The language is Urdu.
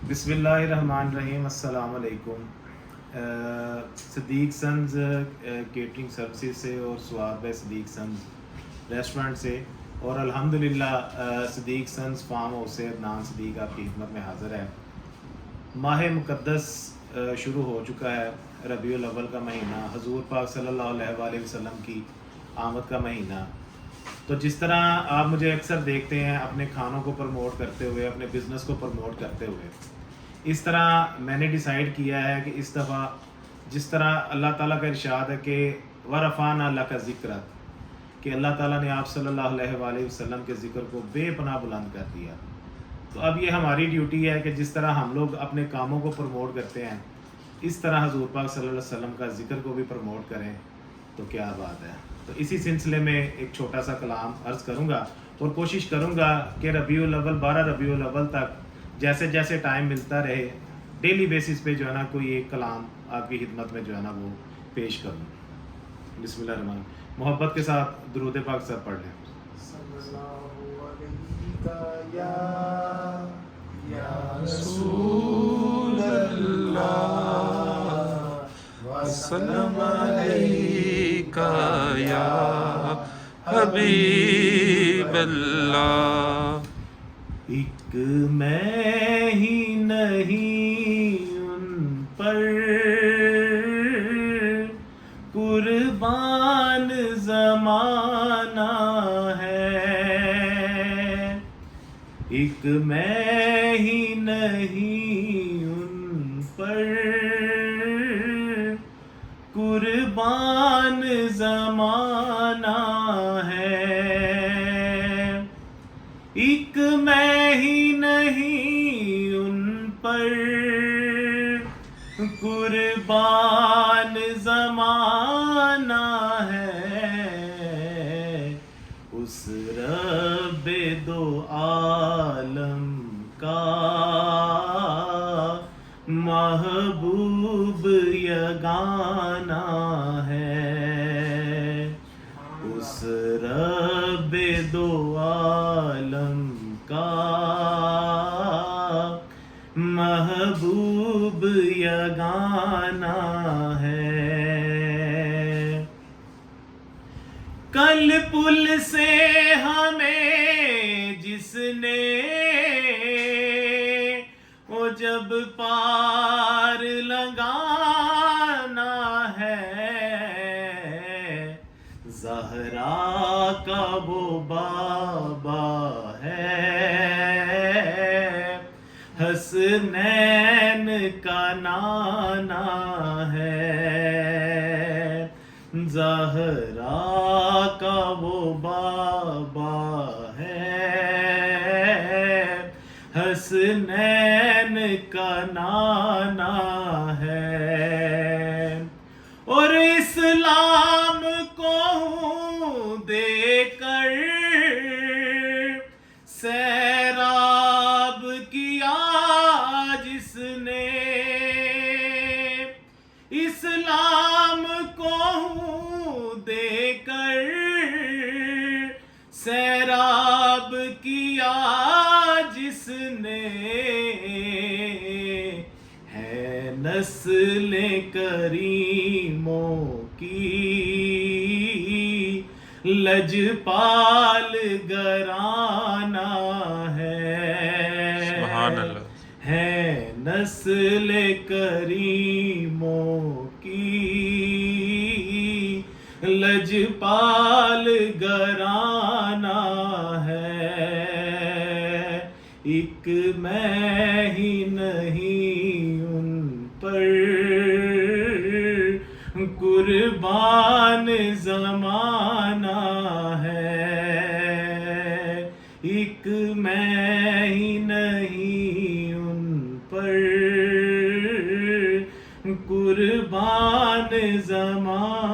بسم اللہ الرحمن الرحیم۔ السلام علیکم۔ صدیق سنز کیٹرنگ سروسز سے اور سواد بائی صدیق سنز ریسٹورنٹ سے، اور الحمدللہ صدیق سنز فارم ہاؤس سے عدنان صدیق آپ کی خدمت میں حاضر ہے۔ ماہ مقدس شروع ہو چکا ہے، ربیع الاول کا مہینہ، حضور پاک صلی اللہ علیہ وآلہ وسلم کی آمد کا مہینہ۔ تو جس طرح آپ مجھے اکثر دیکھتے ہیں اپنے کھانوں کو پروموٹ کرتے ہوئے، اپنے بزنس کو پروموٹ کرتے ہوئے، اس طرح میں نے ڈیسائیڈ کیا ہے کہ اس دفعہ جس طرح اللہ تعالیٰ کا ارشاد ہے کہ وَرَفَعْنَا لَكَ ذِكْرَكَ، کہ اللہ تعالیٰ نے آپ صلی اللہ علیہ وآلہ وسلم کے ذکر کو بے پناہ بلند کر دیا۔ تو اب یہ ہماری ڈیوٹی ہے کہ جس طرح ہم لوگ اپنے کاموں کو پروموٹ کرتے ہیں، اس طرح حضور پاک صلی اللہ علیہ وسلم کا ذکر کو بھی پروموٹ کریں، تو کیا بات ہے۔ تو اسی سلسلے میں ایک چھوٹا سا کلام عرض کروں گا، اور کوشش کروں گا کہ ربیع الاول 12 ربیع الاول تک جیسے جیسے ٹائم ملتا رہے، ڈیلی بیسس پہ جو ہے نا کوئی ایک کلام آپ کی خدمت میں جو ہے نا وہ پیش کروں۔ بسم اللہ الرحمن الرحیم۔ محبت کے ساتھ درود پاک سب پڑھ لیں۔ یا رسول اللہ وسلم علیکہ یا حبیب اللہ۔ ایک میں ہی نہیں ان پر قربان زمانہ ہے، ایک میں ہی نہیں ان پر قربان زمانہ ہے، ایک میں ہی نہیں ان پر قربان زمانہ ہے، اس رب دو عالم کا محبوب یگانہ ہے، اس رب دو عالم کا محبوب یگانہ ہے۔ کل پل سے ہمیں جس نے وہ جب پار لگانا ہے، زہرا کا وہ بابا ہے، حسنین کا نانا ہے، زہرا کا وہ بابا ہے، حسنین کا نانا ہے، اور اسلام کو دے کر سیراب کیا جس نے، اسلام کو دے کر سیراب کیا جس نے، ہے نسل کریموں کی لجپال گرانہ ہے، سبحان اللہ، ہے نسل کریموں کی لجپال گرانہ ہے، ایک میں ہی نہیں ان پر قربان زمانہ ہے، ایک میں ہی نہیں ان پر قربان زمانہ